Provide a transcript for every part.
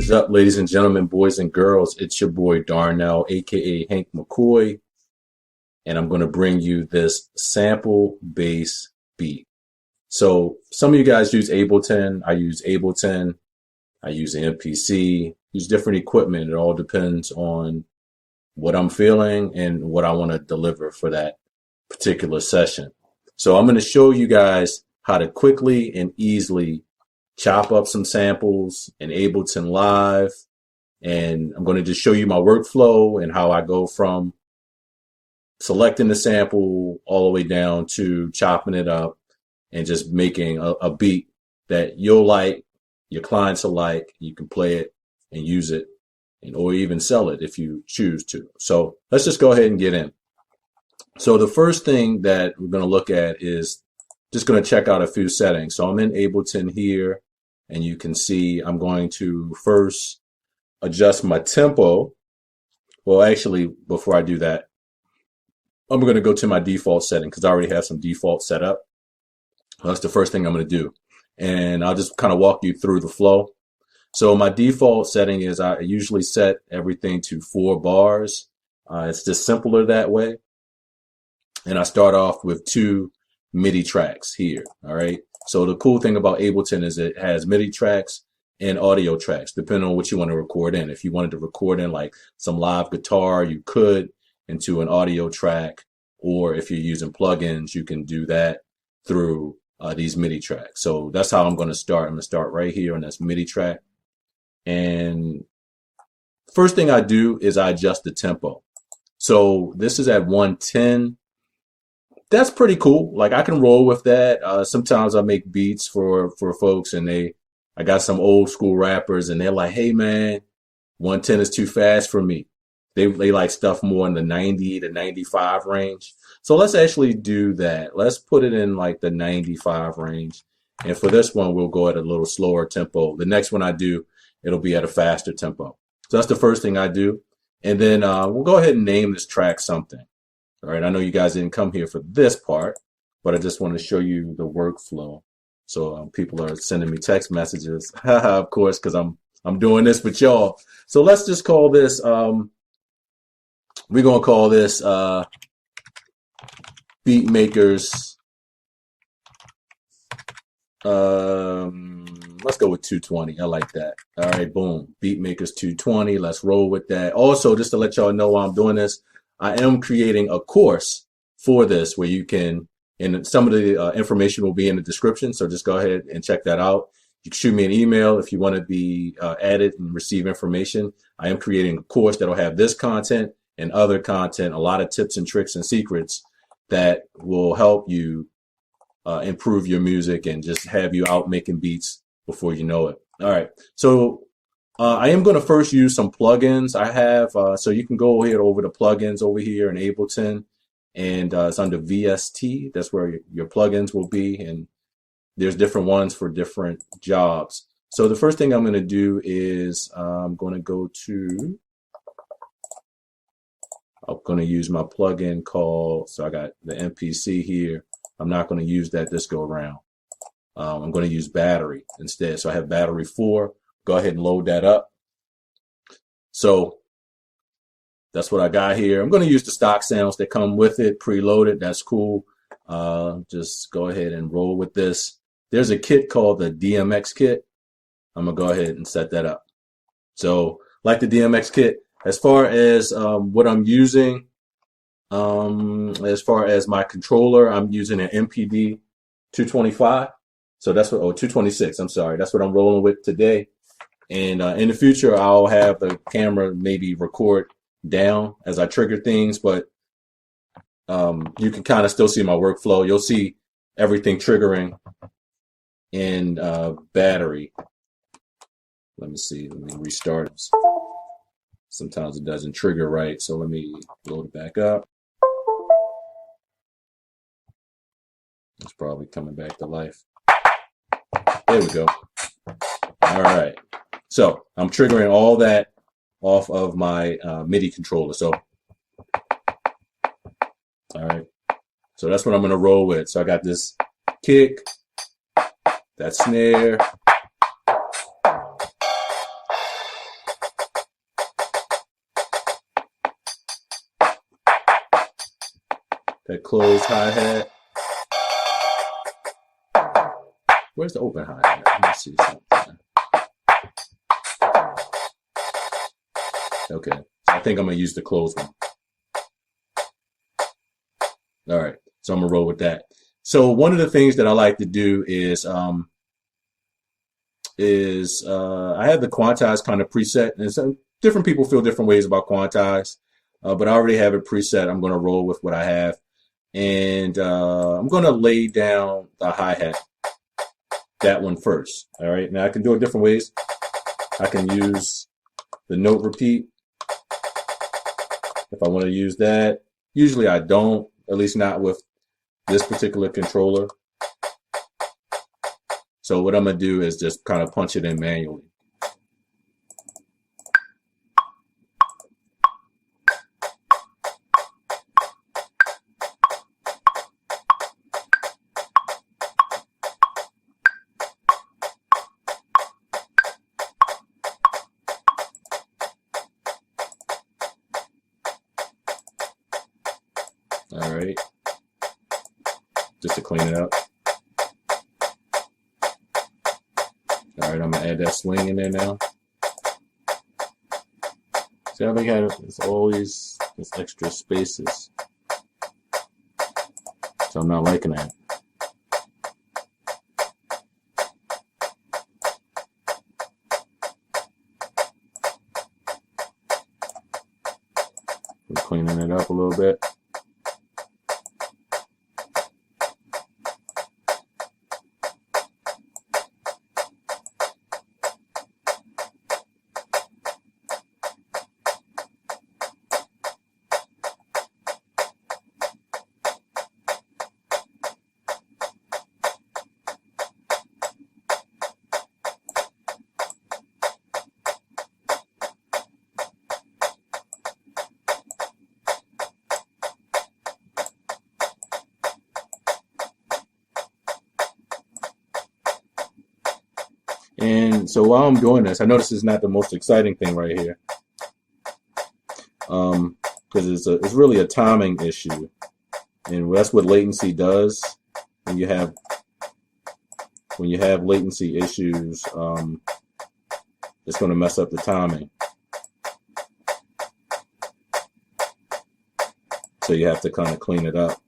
What is up, ladies and gentlemen, boys and girls? It's your boy Darnell, aka Hank McCoy, and I'm going to bring you this sample bass beat. So some of you guys use Ableton. I use Ableton. I use an MPC. Use different equipment. It all depends on what I'm feeling and what I want to deliver for that particular session. So I'm going to show you guys how to quickly and easily chop up some samples in Ableton Live. And I'm going to just show you my workflow and how I go from selecting the sample all the way down to chopping it up and just making a beat that you'll like, your clients will like. You can play it and use it, and or even sell it if you choose to. So let's just go ahead and get in. So the first thing that we're going to look at is just going to check out a few settings. So I'm in Ableton here, and you can see I'm going to first adjust my tempo. Well, actually, before I do that, I'm going to go to my default setting because I already have some default set up. That's the first thing I'm going to do. And I'll just kind of walk you through the flow. So my default setting is I usually set everything to 4 bars. It's just simpler that way. And I start off with 2 MIDI tracks here. All right. So the cool thing about Ableton is it has MIDI tracks and audio tracks, depending on what you want to record in. If you wanted to record in like some live guitar, you could into an audio track, or if you're using plugins, you can do that through these MIDI tracks. So that's how I'm going to start. I'm going to start right here on this MIDI track. And first thing I do is I adjust the tempo. So this is at 110. That's pretty cool. Like I can roll with that. Sometimes I make beats for folks, and I got some old school rappers, and they're like, "Hey man, 110 is too fast for me." They like stuff more in the 90 to 95 range. So let's actually do that. Let's put it in like the 95 range. And for this one, we'll go at a little slower tempo. The next one I do, it'll be at a faster tempo. So that's the first thing I do. And then we'll go ahead and name this track something. All right, I know you guys didn't come here for this part, but I just want to show you the workflow. So people are sending me text messages, of course, because I'm doing this with y'all. So let's just call this, we're going to call this Beat Makers. Let's go with 220. I like that. All right, boom. Beat Makers 220. Let's roll with that. Also, just to let y'all know why I'm doing this, I am creating a course for this where you can, and some of the information will be in the description. So just go ahead and check that out. You can shoot me an email if you want to be added and receive information. I am creating a course that'll have this content and other content, a lot of tips and tricks and secrets that will help you improve your music and just have you out making beats before you know it. All right. So I am going to first use some plugins I have. So you can go ahead over the plugins over here in Ableton, and it's under VST. That's where your plugins will be. And there's different ones for different jobs. So the first thing I'm going to do is I'm going to use my plugin called, so I got the MPC here. I'm not going to use that this go around. I'm going to use battery instead. So I have battery 4. Go ahead and load that up. So that's what I got here. I'm going to use the stock sounds that come with it, preloaded. That's cool. Just go ahead and roll with this. There's a kit called the DMX kit. I'm going to go ahead and set that up. So like the DMX kit, as far as what I'm using, as far as my controller, I'm using an MPD 225. So that's what, 226. I'm sorry. That's what I'm rolling with today. And in the future, I'll have the camera maybe record down as I trigger things, but you can kind of still see my workflow. You'll see everything triggering in battery. Let me see. Let me restart it. Sometimes it doesn't trigger right, so let me load it back up. It's probably coming back to life. There we go. All right. So I'm triggering all that off of my MIDI controller. So, all right. So that's what I'm going to roll with. So I got this kick, that snare, that closed hi-hat. Where's the open hi-hat? Let me see something. Okay, so I think I'm gonna use the closed one. All right, so I'm gonna roll with that. So one of the things that I like to do is I have the quantize kind of preset, and some different people feel different ways about quantize, but I already have it preset. I'm gonna roll with what I have, and I'm gonna lay down the hi-hat, that one first. All right, now I can do it different ways. I can use the note repeat if I want to use that. Usually I don't, at least not with this particular controller. So what I'm going to do is just kind of punch it in manually. All right, just to clean it up. All right, I'm gonna add that swing in there now. See how they have all these extra spaces, so I'm not liking that. I'm cleaning it up a little bit. And so while I'm doing this, I know this is not the most exciting thing right here, because it's really a timing issue, and that's what latency does. When you have latency issues, it's going to mess up the timing. So you have to kind of clean it up.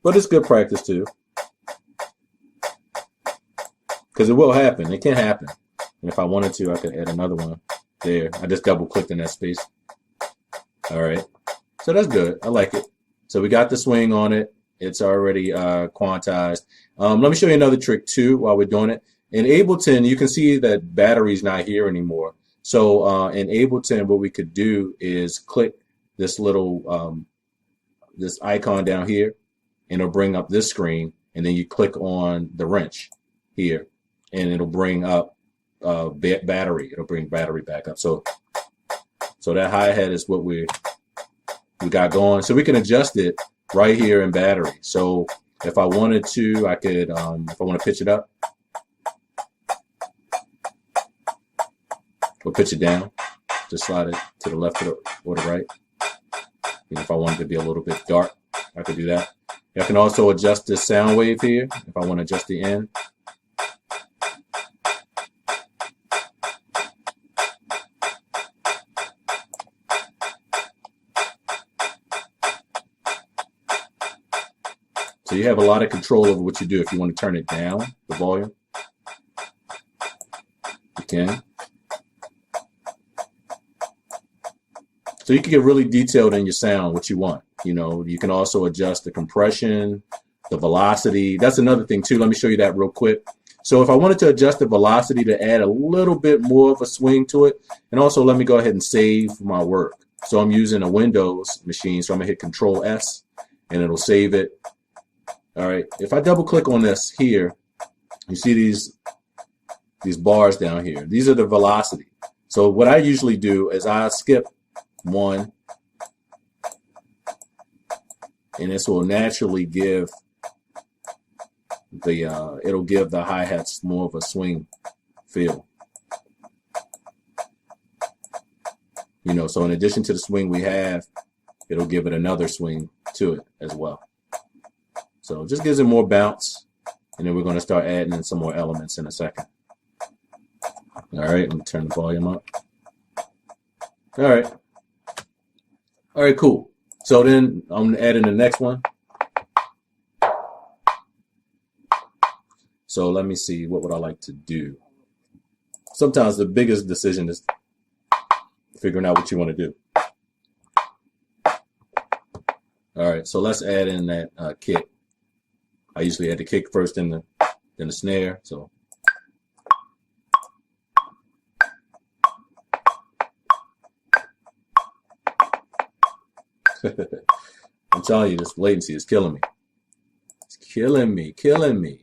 But it's good practice too. Because it will happen. It can happen. And if I wanted to, I could add another one there. I just double clicked in that space. All right. So that's good. I like it. So we got the swing on it. It's already quantized. Let me show you another trick too while we're doing it. In Ableton, you can see that battery's not here anymore. So in Ableton, what we could do is click this little this icon down here, and it'll bring up this screen. And then you click on the wrench here, and it'll bring up battery. It'll bring battery back up. So that hi-hat is what we got going. So we can adjust it right here in battery. So if I wanted to, I could, if I want to pitch it up or pitch it down, just slide it to the left or the right. And if I wanted to be a little bit dark, I could do that. I can also adjust the sound wave here if I want to adjust the end. So you have a lot of control over what you do. If you want to turn it down, the volume, you can. So you can get really detailed in your sound, what you want. You know, you can also adjust the compression, the velocity. That's another thing too. Let me show you that real quick. So if I wanted to adjust the velocity to add a little bit more of a swing to it, and also let me go ahead and save my work. So I'm using a Windows machine, so I'm gonna hit Control S, and it'll save it. All right, if I double click on this here, you see these bars down here. These are the velocity. So what I usually do is I skip one, and this will naturally give the it'll give the hi-hats more of a swing feel. You know, so in addition to the swing we have, it'll give it another swing to it as well. So it just gives it more bounce. And then we're going to start adding in some more elements in a second. All right, let me turn the volume up. All right. All right, cool. So then I'm going to add in the next one. So let me see, what would I like to do? Sometimes the biggest decision is figuring out what you want to do. All right, so let's add in that kick. I usually add the kick first, then the snare. So I'm telling you, this latency is killing me. It's killing me, killing me.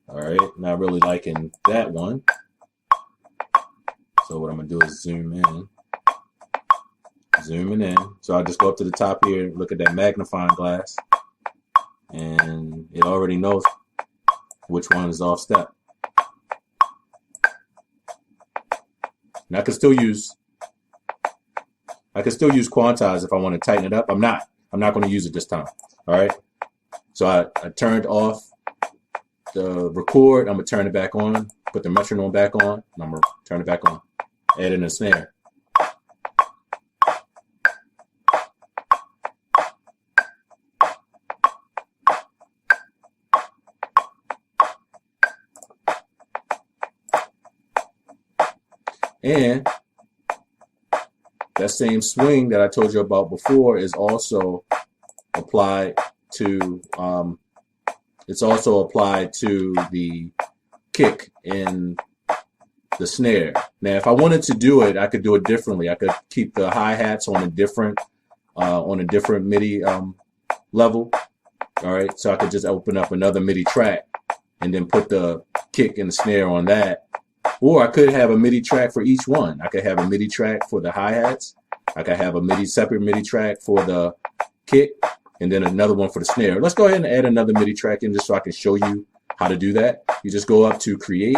All right, not really liking that one. So what I'm gonna do is zooming in. So I just go up to the top here, look at that magnifying glass, and it already knows which one is off step. And I can still use quantize if I want to tighten it up. I'm not going to use it this time. All right. So I turned off the record. I'm gonna turn it back on. Put the metronome back on. And I'm gonna turn it back on. Add in a snare. And that same swing that I told you about before is also applied to the kick in the snare. Now, if I wanted to do it, I could do it differently. I could keep the hi-hats on a different MIDI level. All right, so I could just open up another MIDI track and then put the kick and the snare on that. Or I could have a MIDI track for each one. I could have a MIDI track for the hi-hats. I could have a separate MIDI track for the kick, and then another one for the snare. Let's go ahead and add another MIDI track in just so I can show you how to do that. You just go up to create,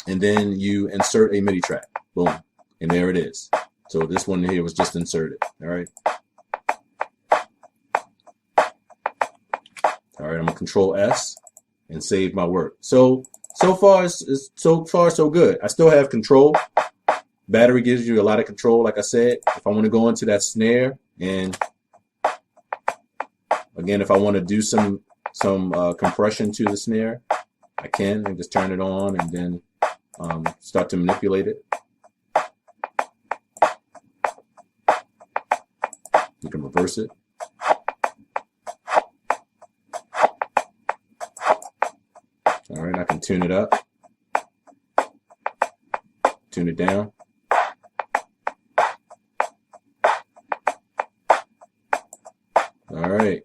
and then you insert a MIDI track. Boom. And there it is. So this one here was just inserted. All right. All right, I'm gonna Control S and save my work. So far so good. I still have control. Battery gives you a lot of control, like I said. If I want to go into that snare, and again, if I want to do some compression to the snare, I can, and just turn it on and then start to manipulate it. You can reverse it. All right, I can tune it up, tune it down. All right,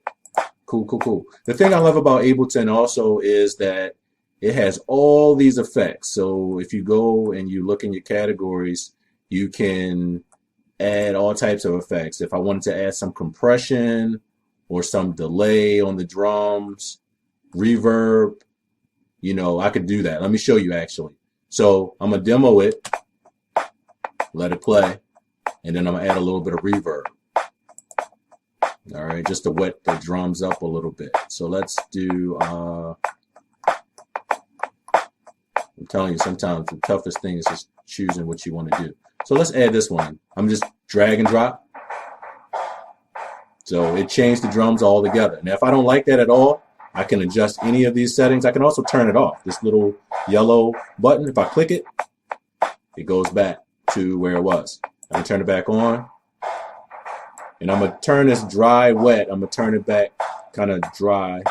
cool. The thing I love about Ableton also is that it has all these effects. So if you go and you look in your categories, you can add all types of effects. If I wanted to add some compression or some delay on the drums, reverb, you know, I could do that. Let me show you actually. So I'm gonna demo it, let it play, and then I'm gonna add a little bit of reverb. All right, just to wet the drums up a little bit. So let's do, I'm telling you, sometimes the toughest thing is just choosing what you want to do. So let's add this one. I'm just drag and drop. So it changed the drums all together. Now, if I don't like that at all, I can adjust any of these settings. I can also turn it off. This little yellow button, if I click it, it goes back to where it was. I can turn it back on. And I'm going to turn this dry wet. I'm going to turn it back kind of dry.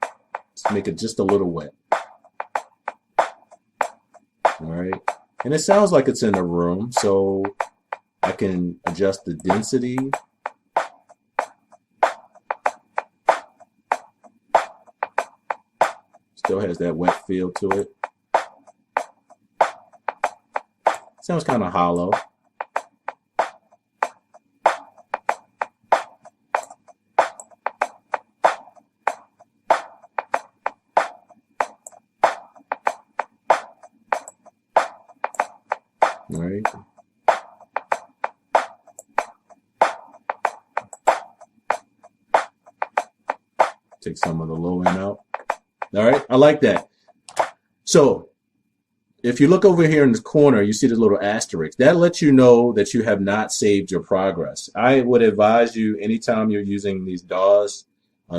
Let's make it just a little wet. All right. And it sounds like it's in the room, so I can adjust the density. Still has that wet feel to it. Sounds kind of hollow. All right. Take some of the low end out. All right, I like that. So if you look over here in the corner, you see this little asterisk. That lets you know that you have not saved your progress. I would advise you anytime you're using these DAWs,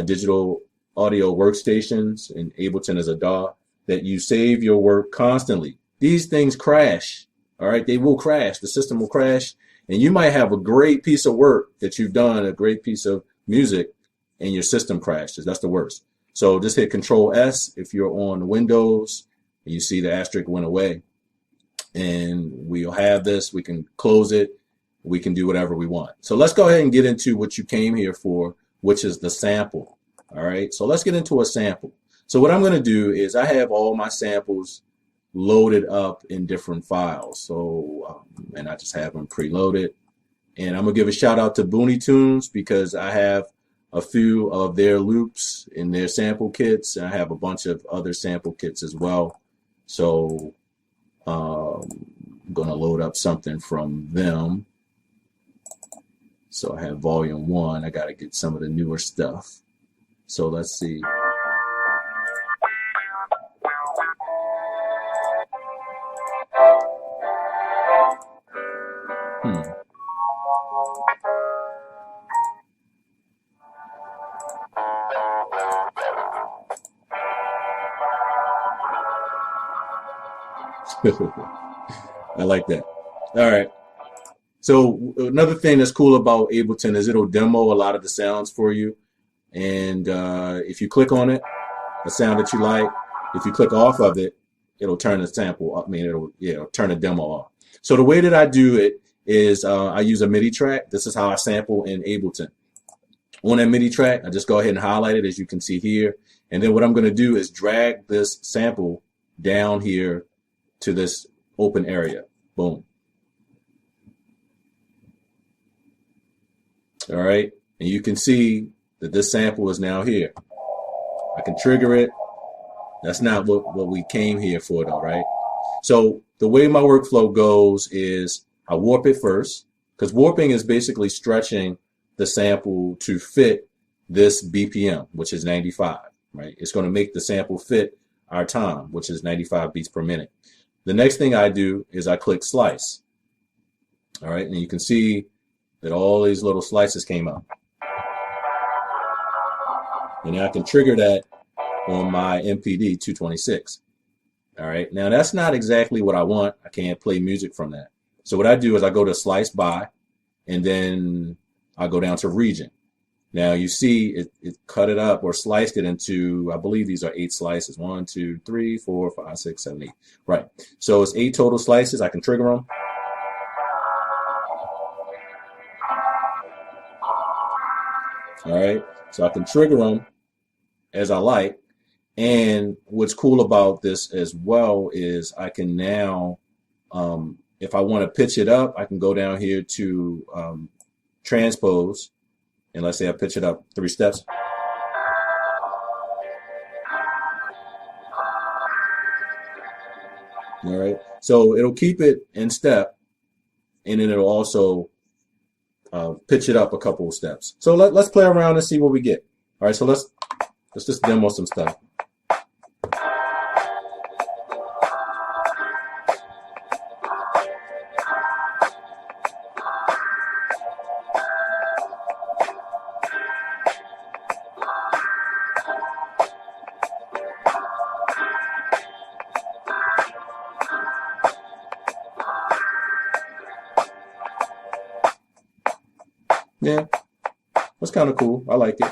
digital audio workstations, and Ableton is a DAW, that you save your work constantly. These things crash. All right, they will crash. The system will crash, and you might have a great piece of work that you've done, a great piece of music, and your system crashes. That's the worst. So just hit Control S if you're on Windows, and you see the asterisk went away. And we'll have this. We can close it. We can do whatever we want. So let's go ahead and get into what you came here for, which is the sample. All right, so let's get into a sample. So what I'm going to do is I have all my samples loaded up in different files. So, and I just have them preloaded. And I'm gonna give a shout out to Booney Tunes because I have a few of their loops in their sample kits. And I have a bunch of other sample kits as well. So I'm gonna load up something from them. So I have volume 1. I gotta get some of the newer stuff. So let's see. I like that. All right. So another thing that's cool about Ableton is it'll demo a lot of the sounds for you. And if you click on it, a sound that you like, if you click off of it, it'll turn the sample up. I mean, it'll turn the demo off. So the way that I do it is I use a MIDI track. This is how I sample in Ableton. On that MIDI track, I just go ahead and highlight it, as you can see here. And then what I'm going to do is drag this sample down here to this open area. Boom. All right. And you can see that this sample is now here. I can trigger it. That's not what we came here for though, right? So the way my workflow goes is I warp it first, because warping is basically stretching the sample to fit this BPM, which is 95, right? It's going to make the sample fit our time, which is 95 beats per minute. The next thing I do is I click slice. All right, and you can see that all these little slices came up. And I can trigger that on my MPD 226. All right, now that's not exactly what I want. I can't play music from that. So what I do is I go to slice by, and then I go down to region. Now you see it cut it up or sliced it into, I believe these are 8 slices. 1, 2, 3, 4, 5, 6, 7, 8. Right. So it's 8 total slices. I can trigger them. All right. So I can trigger them as I like. And what's cool about this as well is I can now, if I want to pitch it up, I can go down here to transpose. And let's say I pitch it up 3 steps. All right. So it'll keep it in step, and then it'll also pitch it up a couple of steps. So let's play around and see what we get. All right. So let's just demo some stuff. Yeah, that's kind of cool. I like it.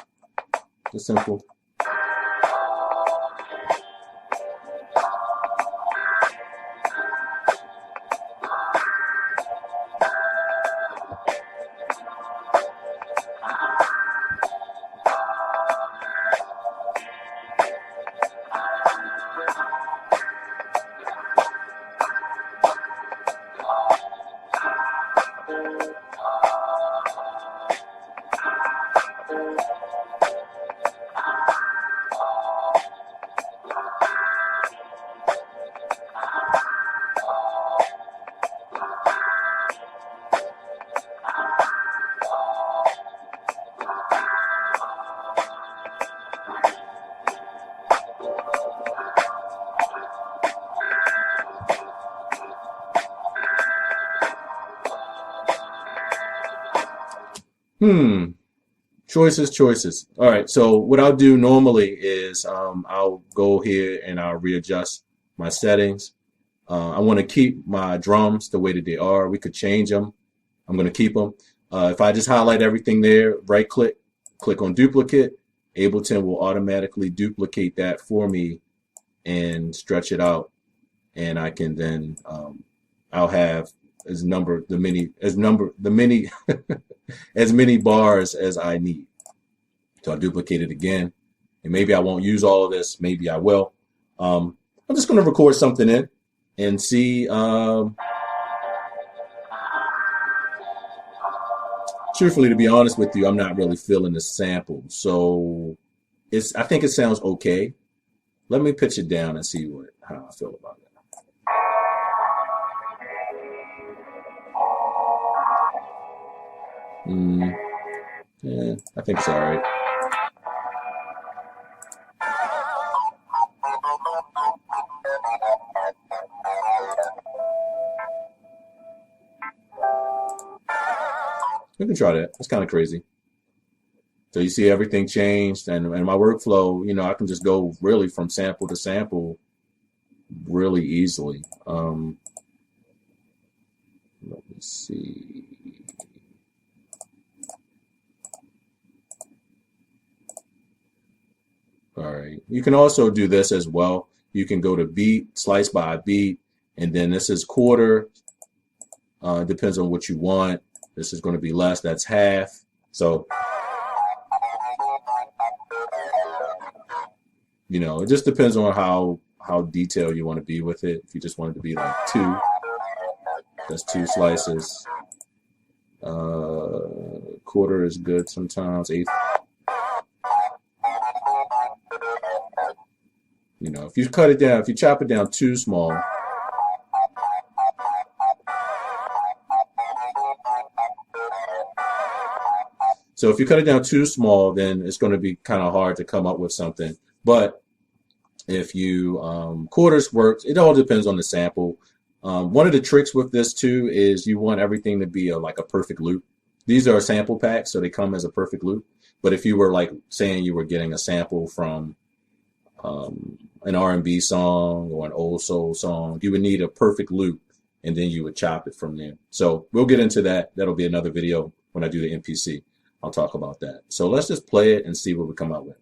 It's simple. Hmm. Choices. All right. So what I'll do normally is I'll go here and I'll readjust my settings. I want to keep my drums the way that they are. We could change them. I'm going to keep them. If I just highlight everything there, right click, click on duplicate, Ableton will automatically duplicate that for me and stretch it out. And I can then I'll have as number the many as number the many as many bars as I need. So I'll duplicate it again. And maybe I won't use all of this. Maybe I will. I'm just going to record something in and see. Truthfully, to be honest with you, I'm not really feeling the sample. So I think it sounds okay. Let me pitch it down and see how I feel about it. Yeah, I think it's all right. We can try that. That's kind of crazy. So you see everything changed, and my workflow, I can just go really from sample to sample really easily. Let me see. All right. You can also do this as well. You can go to beat, slice by beat, and then this is quarter. Depends on what you want. This is going to be less. That's half. So, it just depends on how detailed you want to be with it. If you just want it to be like 2, that's 2 slices. Quarter is good sometimes. Eighth. If you cut it down, if you chop it down too small, so if you cut it down too small, then it's going to be kind of hard to come up with something. But if you quarters works, it all depends on the sample. One of the tricks with this too is you want everything to be like a perfect loop. These are sample packs, so they come as a perfect loop. But if you were like saying you were getting a sample from an R&B song or an old soul song, you would need a perfect loop, and then you would chop it from there. So we'll get into that. That'll be another video when I do the MPC. I'll talk about that. So let's just play it and see what we come out with.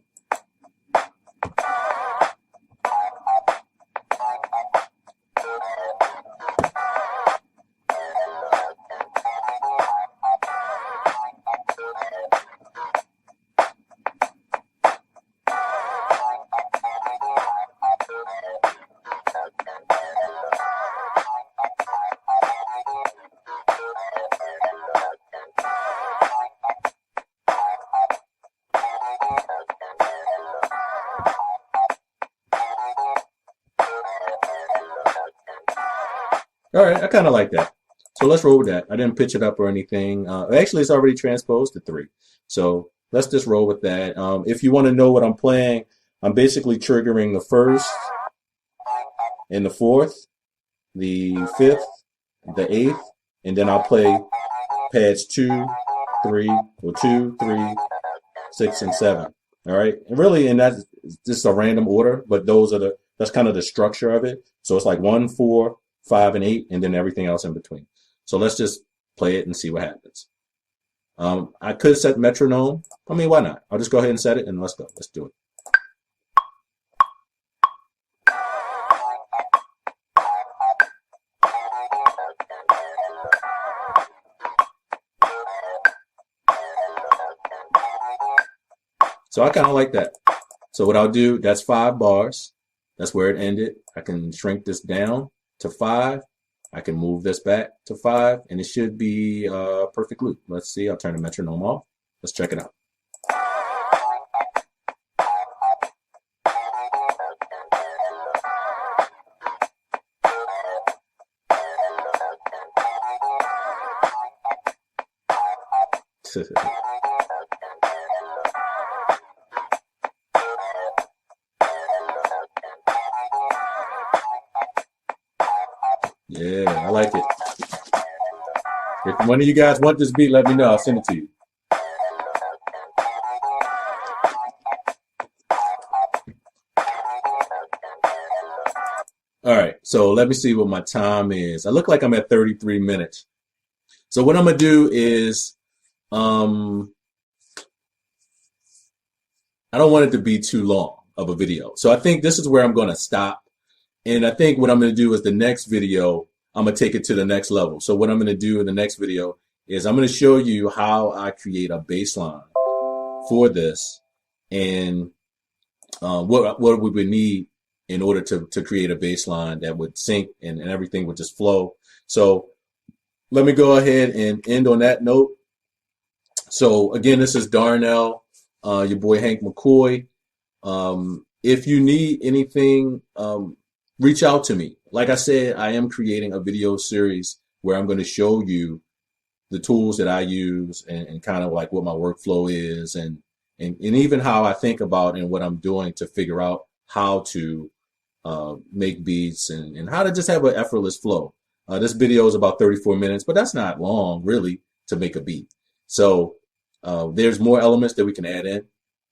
All right, I kind of like that. So let's roll with that. I didn't pitch it up or anything. Actually, it's already transposed to 3. So let's just roll with that. If you want to know what I'm playing, I'm basically triggering the 1st and the 4th, the 5th, the 8th, and then I'll play pads 2, 3, or 2, 3, 6, and 7. All right, and that's just a random order, but that's kind of the structure of it. So it's like 1, 4, 5, and 8, and then everything else in between. So let's just play it and see what happens. I could set metronome. I mean, why not? I'll just go ahead and set it and let's go. Let's do it. So I kind of like that. So what I'll do, that's 5 bars. That's where it ended. I can shrink this down to 5. I can move this back to 5, and it should be a perfect loop. Let's see. I'll turn the metronome off. Let's check it out. Yeah, I like it. If one of you guys want this beat, let me know. I'll send it to you. All right, so let me see what my time is. I look like I'm at 33 minutes. So what I'm gonna do is, um, I don't want it to be too long of a video. So I think this is where I'm gonna stop. And I think what I'm gonna do is the next video, I'm gonna take it to the next level. So what I'm gonna do in the next video is I'm gonna show you how I create a baseline for this and what we would need in order to create a baseline that would sync and everything would just flow. So let me go ahead and end on that note. So again, this is Darnell, your boy Hank McCoy. If you need anything, reach out to me. Like I said, I am creating a video series where I'm going to show you the tools that I use and kind of like what my workflow is and even how I think about and what I'm doing to figure out how to make beats and how to just have an effortless flow. This video is about 34 minutes, but that's not long really to make a beat. So there's more elements that we can add in,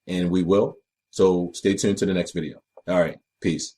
and we will. So stay tuned to the next video. All right, peace.